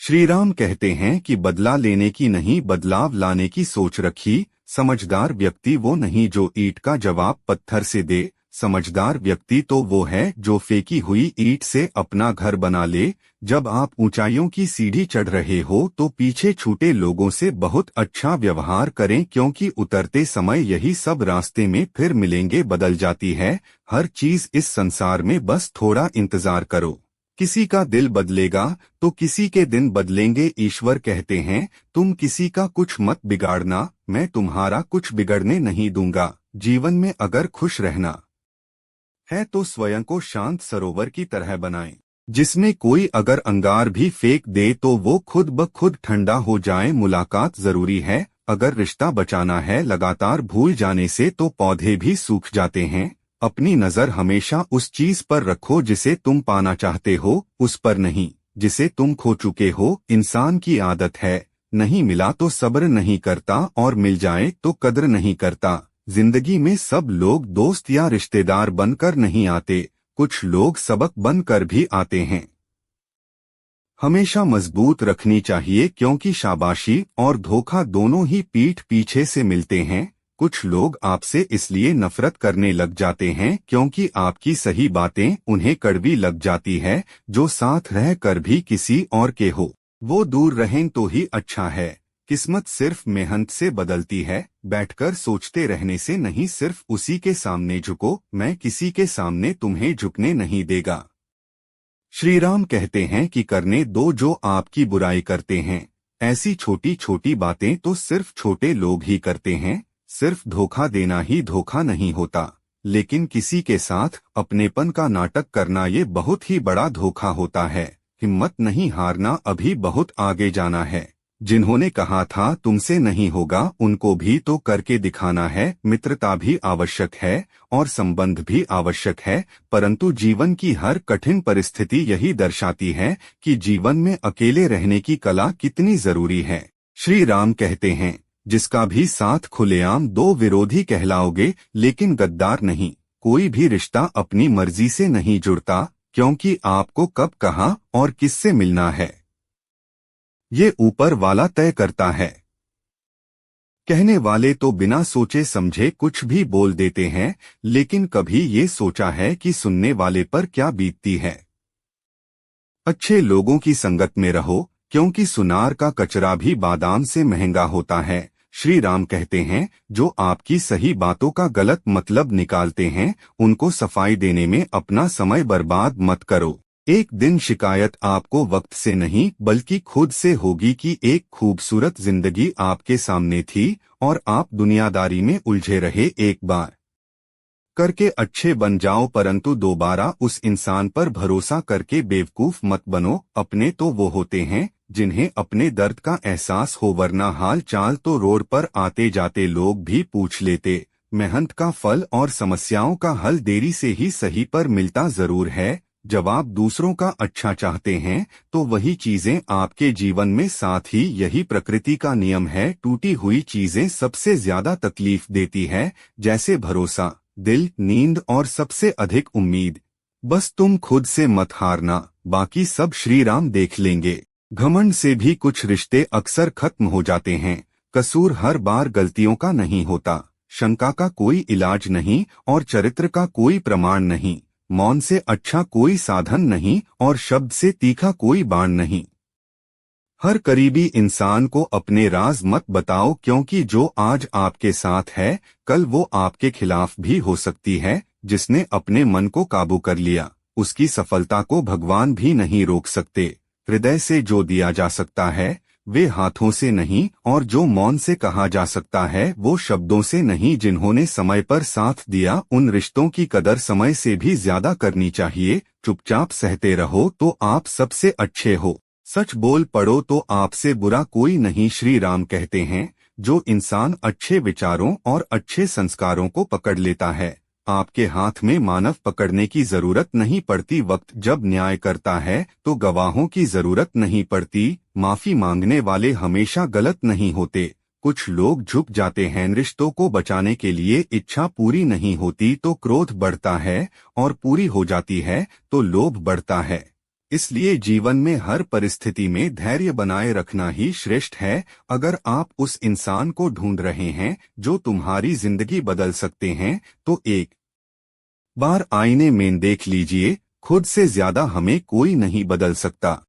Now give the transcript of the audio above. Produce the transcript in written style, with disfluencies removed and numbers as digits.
श्री राम कहते हैं कि बदला लेने की नहीं बदलाव लाने की सोच रखी। समझदार व्यक्ति वो नहीं जो ईंट का जवाब पत्थर से दे। समझदार व्यक्ति तो वो है जो फेंकी हुई ईंट से अपना घर बना ले। जब आप ऊंचाइयों की सीढ़ी चढ़ रहे हो तो पीछे छूटे लोगों से बहुत अच्छा व्यवहार करें, क्योंकि उतरते समय यही सब रास्ते में फिर मिलेंगे। बदल जाती है हर चीज इस संसार में, बस थोड़ा इंतजार करो। किसी का दिल बदलेगा तो किसी के दिन बदलेंगे। ईश्वर कहते हैं तुम किसी का कुछ मत बिगाड़ना, मैं तुम्हारा कुछ बिगड़ने नहीं दूंगा। जीवन में अगर खुश रहना है तो स्वयं को शांत सरोवर की तरह बनाएं, जिसमें कोई अगर अंगार भी फेंक दे तो वो खुद ब खुद ठंडा हो जाए। मुलाकात जरूरी है, अगर रिश्ता बचाना है लगातार भूल जाने से तो पौधे भी सूख जाते हैं। अपनी नजर हमेशा उस चीज पर रखो जिसे तुम पाना चाहते हो, उस पर नहीं जिसे तुम खो चुके हो। इंसान की आदत है, नहीं मिला तो सब्र नहीं करता और मिल जाए तो कद्र नहीं करता। जिंदगी में सब लोग दोस्त या रिश्तेदार बनकर नहीं आते, कुछ लोग सबक बनकर भी आते हैं। हमेशा मजबूत रखनी चाहिए, क्योंकि शाबाशी और धोखा दोनों ही पीठ पीछे से मिलते हैं। कुछ लोग आपसे इसलिए नफरत करने लग जाते हैं क्योंकि आपकी सही बातें उन्हें कड़वी लग जाती है। जो साथ रह कर भी किसी और के हो वो दूर रहें तो ही अच्छा है। किस्मत सिर्फ मेहनत से बदलती है, बैठकर सोचते रहने से नहीं। सिर्फ उसी के सामने झुको, मैं किसी के सामने तुम्हें झुकने नहीं देगा। श्री राम कहते हैं कि करने दो जो आपकी बुराई करते हैं। ऐसी छोटी छोटी बातें तो सिर्फ छोटे लोग ही करते हैं। सिर्फ धोखा देना ही धोखा नहीं होता, लेकिन किसी के साथ अपनेपन का नाटक करना ये बहुत ही बड़ा धोखा होता है। हिम्मत नहीं हारना, अभी बहुत आगे जाना है। जिन्होंने कहा था तुमसे नहीं होगा, उनको भी तो करके दिखाना है। मित्रता भी आवश्यक है और संबंध भी आवश्यक है, परंतु जीवन की हर कठिन परिस्थिति यही दर्शाती है कि जीवन में अकेले रहने की कला कितनी जरूरी है। श्री राम कहते हैं जिसका भी साथ खुलेआम दो विरोधी कहलाओगे, लेकिन गद्दार नहीं। कोई भी रिश्ता अपनी मर्जी से नहीं जुड़ता, क्योंकि आपको कब कहाँ और किससे मिलना है ये ऊपर वाला तय करता है। कहने वाले तो बिना सोचे समझे कुछ भी बोल देते हैं, लेकिन कभी ये सोचा है कि सुनने वाले पर क्या बीतती है। अच्छे लोगों की संगत में रहो, क्योंकि सुनार का कचरा भी बादाम से महंगा होता है। श्री राम कहते हैं जो आपकी सही बातों का गलत मतलब निकालते हैं, उनको सफाई देने में अपना समय बर्बाद मत करो। एक दिन शिकायत आपको वक्त से नहीं बल्कि खुद से होगी कि एक खूबसूरत जिंदगी आपके सामने थी और आप दुनियादारी में उलझे रहे। एक बार करके अच्छे बन जाओ, परंतु दोबारा उस इंसान पर भरोसा करके बेवकूफ मत बनो। अपने तो वो होते हैं जिन्हें अपने दर्द का एहसास हो, वरना हाल चाल तो रोड पर आते जाते लोग भी पूछ लेते। मेहनत का फल और समस्याओं का हल देरी से ही सही पर मिलता जरूर है। जब आप दूसरों का अच्छा चाहते हैं तो वही चीजें आपके जीवन में साथ ही, यही प्रकृति का नियम है। टूटी हुई चीजें सबसे ज्यादा तकलीफ देती है, जैसे भरोसा, दिल, नींद और सबसे अधिक उम्मीद। बस तुम खुद से मत हारना, बाकी सब श्री राम देख लेंगे। घमंड से भी कुछ रिश्ते अक्सर खत्म हो जाते हैं। कसूर हर बार गलतियों का नहीं होता, शंका का कोई इलाज नहीं और चरित्र का कोई प्रमाण नहीं। मौन से अच्छा कोई साधन नहीं और शब्द से तीखा कोई बाण नहीं। हर करीबी इंसान को अपने राज मत बताओ, क्योंकि जो आज आपके साथ है कल वो आपके खिलाफ भी हो सकती है। जिसने अपने मन को काबू कर लिया उसकी सफलता को भगवान भी नहीं रोक सकते। हृदय से जो दिया जा सकता है वे हाथों से नहीं, और जो मौन से कहा जा सकता है वो शब्दों से नहीं। जिन्होंने समय पर साथ दिया उन रिश्तों की कदर समय से भी ज्यादा करनी चाहिए। चुपचाप सहते रहो तो आप सबसे अच्छे हो, सच बोल पड़ो तो आपसे बुरा कोई नहीं। श्री राम कहते हैं जो इंसान अच्छे विचारों और अच्छे संस्कारों को पकड़ लेता है, आपके हाथ में मानव पकड़ने की जरूरत नहीं पड़ती। वक्त जब न्याय करता है तो गवाहों की जरूरत नहीं पड़ती। माफी मांगने वाले हमेशा गलत नहीं होते। कुछ लोग झुक जाते हैं रिश्तों को बचाने के लिए। इच्छा पूरी नहीं होती तो क्रोध बढ़ता है, और पूरी हो जाती है तो लोभ बढ़ता है। इसलिए जीवन में हर परिस्थिति में धैर्य बनाए रखना ही श्रेष्ठ है। अगर आप उस इंसान को ढूंढ रहे हैं जो तुम्हारी जिंदगी बदल सकते हैं, तो एक बार आईने में देख लीजिए, खुद से ज्यादा हमें कोई नहीं बदल सकता।